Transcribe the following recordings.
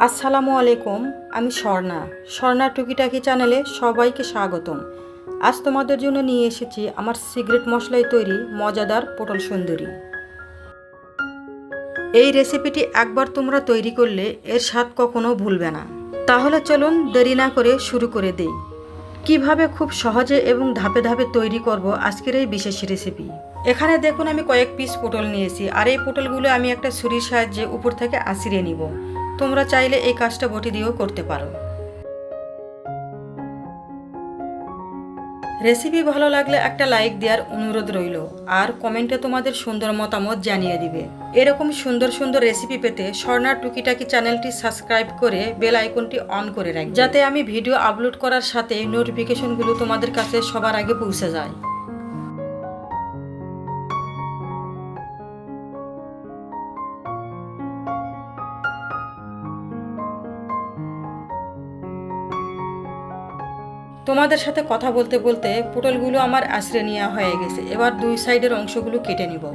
আসসালামু আলাইকুম। আমি স্বর্ণা টুকিটাকি চ্যানেলে সবাইকে স্বাগতম। আজ তোমাদের জন্য নিয়ে এসেছি আমার সিক্রেট মশলায় তৈরি মজাদার পটল সুন্দরী। এই রেসিপিটি একবার তোমরা তৈরি করলে এর স্বাদ কখনো ভুলবে না। তাহলে চলুন দেরি না করে শুরু করে দেই কিভাবে খুব সহজে এবং ধাপে ধাপে তৈরি করব আজকের এই বিশেষ রেসিপি। এখানে দেখুন আমি কয়েক পিস পটল নিয়েছি, আর এই পটলগুলো আমি একটা ছুরির সাহায্যে উপর থেকে আঁচড়ে নিব। তোমরা চাইলে এই কাজটা বটি দিয়েও করতে পারো। রেসিপি ভালো লাগলে একটা লাইক দেওয়ার অনুরোধ রইল, আর কমেন্টে তোমাদের সুন্দর মতামত জানিয়ে দিবে। এরকম সুন্দর সুন্দর রেসিপি পেতে স্বর্ণার টুকিটাকি চ্যানেলটি সাবস্ক্রাইব করে বেল আইকনটি অন করে রাখবে, যাতে আমি ভিডিও আপলোড করার সাথে নোটিফিকেশনগুলো তোমাদের কাছে সবার আগে পৌঁছে যায়। তোমাদের সাথে কথা বলতে বলতে পটলগুলো আমার আঁচড়ে নেওয়া হয়ে গেছে। এবার দুই সাইডের অংশগুলো কেটে নিব।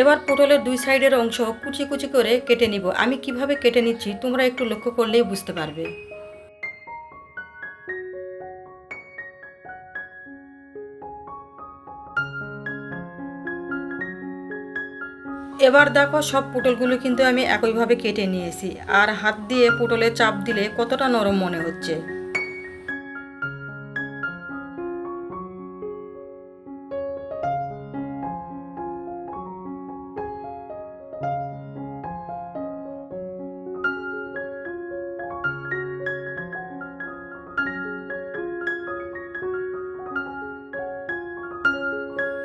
এবার পটলের দুই সাইডের অংশ কুচি কুচি করে কেটে নিব। আমি কিভাবে কেটে নিচ্ছি তোমরা একটু লক্ষ্য করলেই বুঝতে পারবে। এবার দেখো সব পটলগুলো কিন্তু আমি একইভাবে কেটে নিয়েছি, আর হাত দিয়ে পটলে চাপ দিলে কতটা নরম মনে হচ্ছে।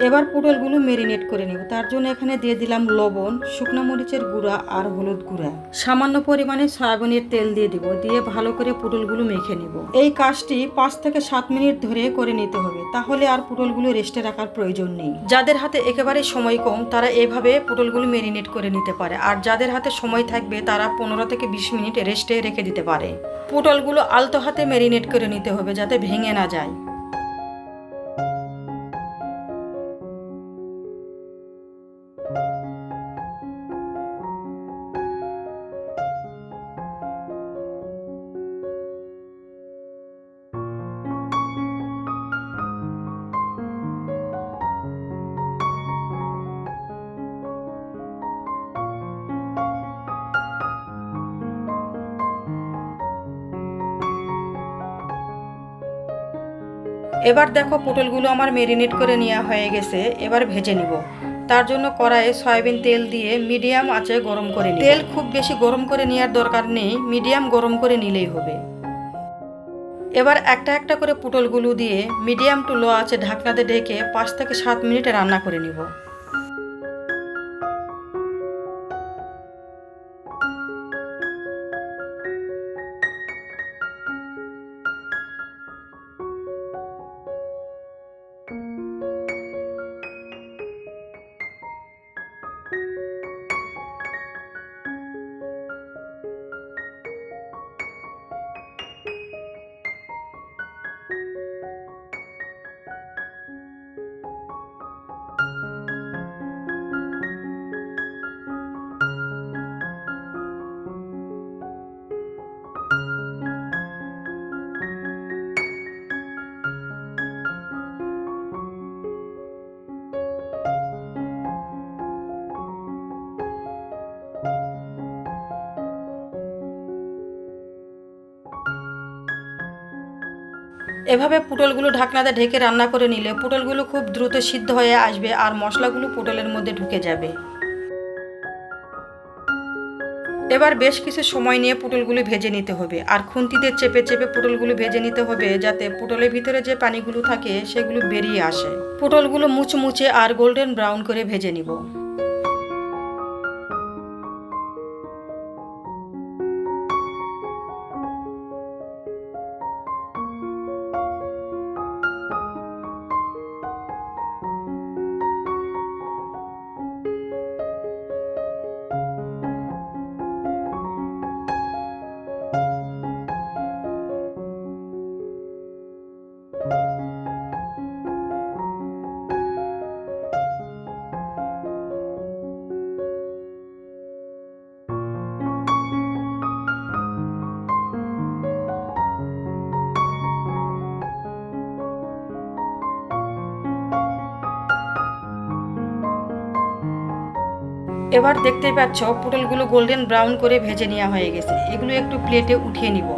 এবার পটলগুলো মেরিনেট করে নেব। তার জন্য এখানে দিয়ে দিলাম লবণ, শুকনো মরিচের গুঁড়া আর হলুদ গুঁড়া। সামান্য পরিমাণে সয়াবিনের তেল দিয়ে দিব, দিয়ে ভালো করে পটলগুলো মেখে নিব। এই কাজটি 5 থেকে 7 মিনিট ধরে করে নিতে হবে, তাহলে আর পটলগুলো রেস্টে রাখার প্রয়োজন নেই। যাদের হাতে একেবারে সময় কম তারা এভাবে পটলগুলো মেরিনেট করে নিতে পারে, আর যাদের হাতে সময় থাকবে তারা 15 থেকে 20 মিনিট রেস্টে রেখে দিতে পারে। পটলগুলো আলতো হাতে মেরিনেট করে নিতে হবে যাতে ভেঙে না যায়। এবার দেখো পটলগুলো আমার মেরিনেট করে নেওয়া হয়ে গেছে। এবার ভেজে নিব। তার জন্য কড়াইয়ে সয়াবিন তেল দিয়ে মিডিয়াম আঁচে গরম করে নিব। তেল খুব বেশি গরম করে নেওয়ার দরকার নেই, মিডিয়াম গরম করে নিলেই হবে। এবার একটা একটা করে পটলগুলো দিয়ে মিডিয়াম টু লো আঁচে ঢাকনাতে ঢেকে 5 থেকে 7 মিনিট রান্না করে নিব। এভাবে পটলগুলো ঢাকনাতে ঢেকে রান্না করে নিলে পটলগুলো খুব দ্রুত সিদ্ধ হয়ে আসবে, আর মশলাগুলো পটলের মধ্যে ঢুকে যাবে। এবার বেশ কিছু সময় নিয়ে পটলগুলো ভেজে নিতে হবে, আর খুন্তিতে চেপে চেপে পটলগুলো ভেজে নিতে হবে যাতে পটলের ভিতরে যে পানিগুলো থাকে সেগুলো বেরিয়ে আসে। পটলগুলো মুচমুচে আর গোল্ডেন ব্রাউন করে ভেজে নিব। এবার দেখতেই পাচ্ছ পটলগুলো গোল্ডেন ব্রাউন করে ভেজে নেওয়া হয়ে গেছে। এগুলো একটু প্লেটে উঠিয়ে নিব।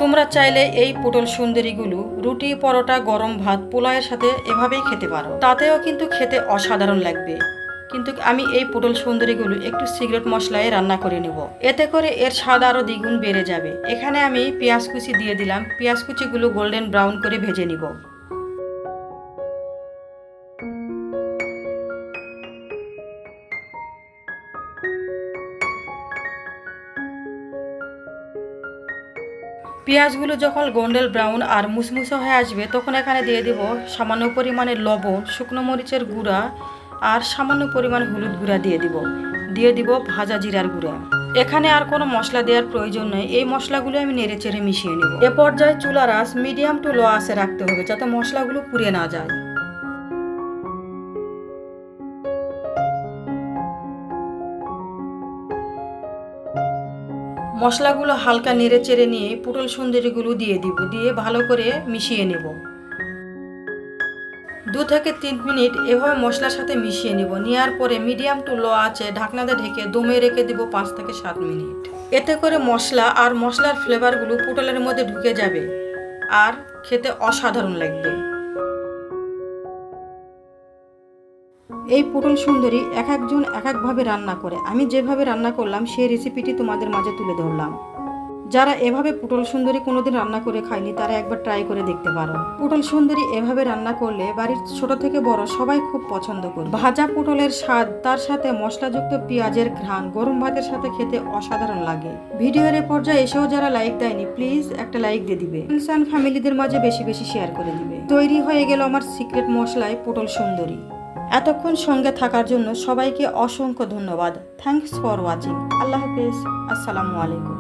তোমরা চাইলে এই পটল সুন্দরীগুলো রুটি, পরোটা, গরম ভাত, পোলাওয়ের সাথে এভাবেই খেতে পারো, তাতেও কিন্তু খেতে অসাধারণ লাগবে। কিন্তু আমি এই পটল সুন্দরীগুলো একটু সিক্রেট মশলায় রান্না করে নেব, এতে করে এর স্বাদ আরও দ্বিগুণ বেড়ে যাবে। এখানে আমি পেঁয়াজ কুচি দিয়ে দিলাম। পেঁয়াজ কুচিগুলো গোল্ডেন ব্রাউন করে ভেজে নিব। পেঁয়াজগুলো যখন গোল্ডেন ব্রাউন আর মুসমুসে হয়ে আসবে, তখন এখানে দিয়ে দেব সামান্য পরিমাণে লবণ, শুকনো মরিচের গুঁড়া আর সামান্য পরিমাণ হলুদ গুঁড়া দিয়ে দিব ভাজা জিরার গুঁড়া। এখানে আর কোনো মশলা দেওয়ার প্রয়োজন নেই। এই মশলাগুলো আমি নেড়ে চেড়ে মিশিয়ে নেব। এ পর্যায়ে চুলার আঁচ মিডিয়াম টু লো আঁচে রাখতে হবে, যাতে মশলাগুলো পুড়ে না যায়। মশলাগুলো হালকা নেড়ে চেড়ে নিয়ে পটল সুন্দরীগুলো দিয়ে দিব, দিয়ে ভালো করে মিশিয়ে নেব। 2 থেকে 3 মিনিট এভাবে মশলার সাথে মিশিয়ে নেব। নেওয়ার পরে মিডিয়াম টু লো আঁচে ঢাকনাতে ঢেকে দমে রেখে দেব 5 থেকে 7 মিনিট। এতে করে মশলা আর মশলার ফ্লেভারগুলো পটলের মধ্যে ঢুকে যাবে আর খেতে অসাধারণ লাগবে। এই পটল সুন্দরী এক একজন এক একভাবে রান্না করে। আমি যেভাবে রান্না করলাম সেই রেসিপিটি তোমাদের মাঝে তুলে ধরলাম। যারা এভাবে পটল সুন্দরী কোনোদিন রান্না করে খায়নি, তারা একবার ট্রাই করে দেখতে পারো। পটল সুন্দরী এভাবে রান্না করলে বাড়ির ছোট থেকে বড় সবাই খুব পছন্দ করে। ভাজা পটলের স্বাদ, তার সাথে মশলাযুক্ত পেঁয়াজের ঘ্রাণ গরম ভাতের সাথে খেতে অসাধারণ লাগে। ভিডিওর এ পর্যায়ে এসেও যারা লাইক দেয়নি, প্লিজ একটা লাইক দিয়ে দিবে। ফ্রেন্ডস এন্ড ফ্যামিলিদের মাঝে বেশি বেশি শেয়ার করে দিবে। তৈরি হয়ে গেল আমার সিক্রেট মশলায় পটল সুন্দরী। এতক্ষণ সঙ্গে থাকার জন্য সবাইকে অসংখ্য ধন্যবাদ। Thanks for watching. আল্লাহ হাফেজ। আসসালামু আলাইকুম।